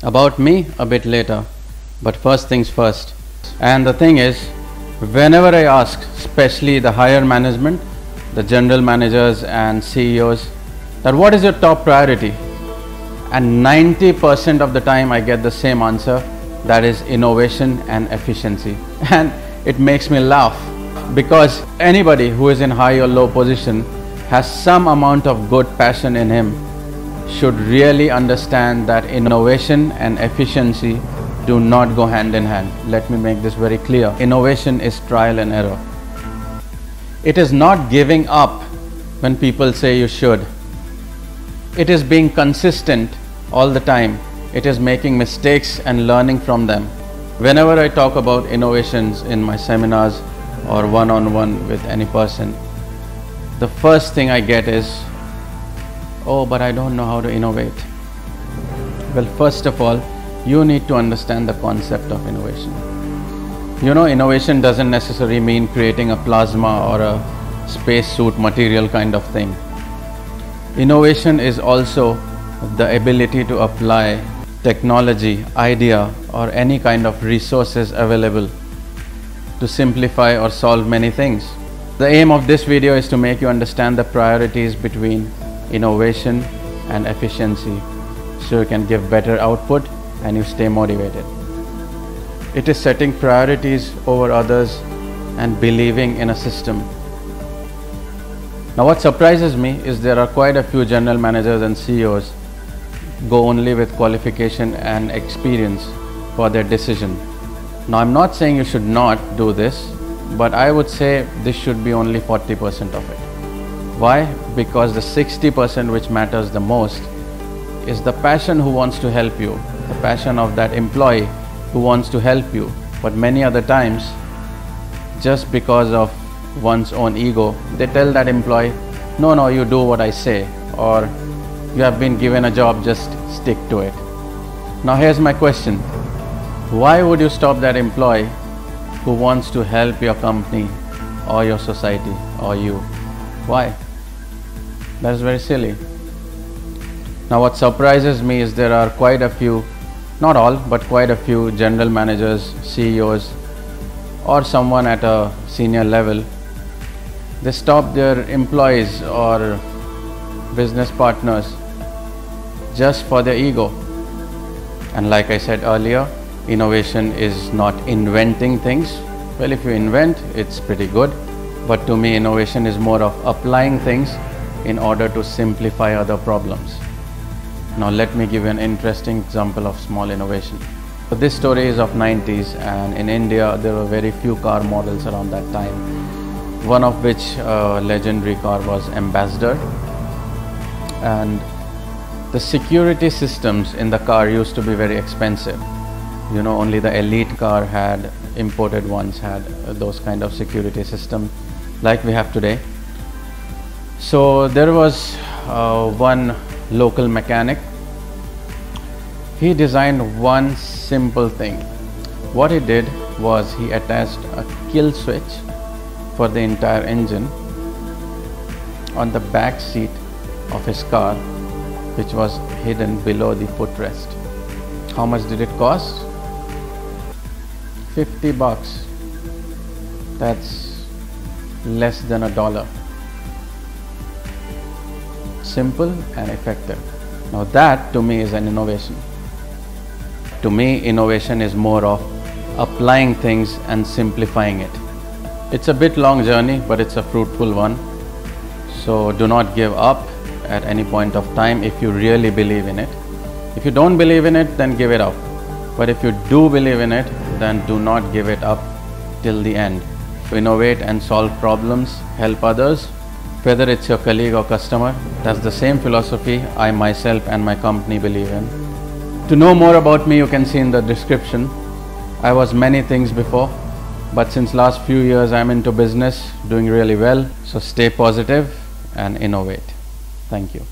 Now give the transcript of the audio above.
About me a bit later, but first things first. And the thing is, whenever I ask, especially the higher management, the general managers and CEOs, that what is your top priority? And 90% of the time I get the same answer, that is innovation and efficiency. And it makes me laugh, because anybody who is in high or low position has some amount of good passion in him should really understand that innovation and efficiency do not go hand in hand. Let me make this very clear. Innovation is trial and error. It is not giving up when people say you should. It is being consistent all the time. It is making mistakes and learning from them. Whenever I talk about innovations in my seminars or one-on-one with any person, the first thing I get is, oh, but I don't know how to innovate. Well, first of all, you need to understand the concept of innovation. You know, innovation doesn't necessarily mean creating a plasma or a spacesuit material kind of thing. Innovation is also the ability to apply technology, idea, or any kind of resources available to simplify or solve many things. The aim of this video is to make you understand the priorities between innovation and efficiency, so you can give better output and you stay motivated. It is setting priorities over others and believing in a system. Now, what surprises me is there are quite a few general managers and CEOs go only with qualification and experience for their decision. Now, I'm not saying you should not do this, but I would say this should be only 40% of it. Why? Because the 60% which matters the most is the passion who wants to help you, the passion of that employee who wants to help you. But many other times, just because of one's own ego, they tell that employee, no, you do what I say, or you have been given a job, just stick to it. Now here's my question. Why would you stop that employee who wants to help your company or your society or you? Why? That is very silly. Now what surprises me is there are quite a few, not all, but quite a few general managers, CEOs, or someone at a senior level. They stop their employees or business partners just for their ego. And like I said earlier, innovation is not inventing things. Well, if you invent, it's pretty good. But to me, innovation is more of applying things in order to simplify other problems. Now let me give you an interesting example of small innovation. So this story is of 90s, and in India there were very few car models around that time. One of which legendary car was Ambassador, and the security systems in the car used to be very expensive. You know, only the elite car had, imported ones had those kind of security system like we have today. So there was one local mechanic. He designed one simple thing. What he did was he attached a kill switch for the entire engine on the back seat of his car, which was hidden below the footrest. How much did it cost? $50. That's less than $1. Simple and effective. Now that to me is an innovation. To me, innovation is more of applying things and simplifying it. It's a bit long journey, but it's a fruitful one. So do not give up at any point of time if you really believe in it. If you don't believe in it, then give it up. But if you do believe in it, then do not give it up till the end. To innovate and solve problems, help others, whether it's your colleague or customer, that's the same philosophy I myself and my company believe in. To know more about me, you can see in the description. I was many things before, but since last few years I'm into business, doing really well. So stay positive and innovate. Thank you.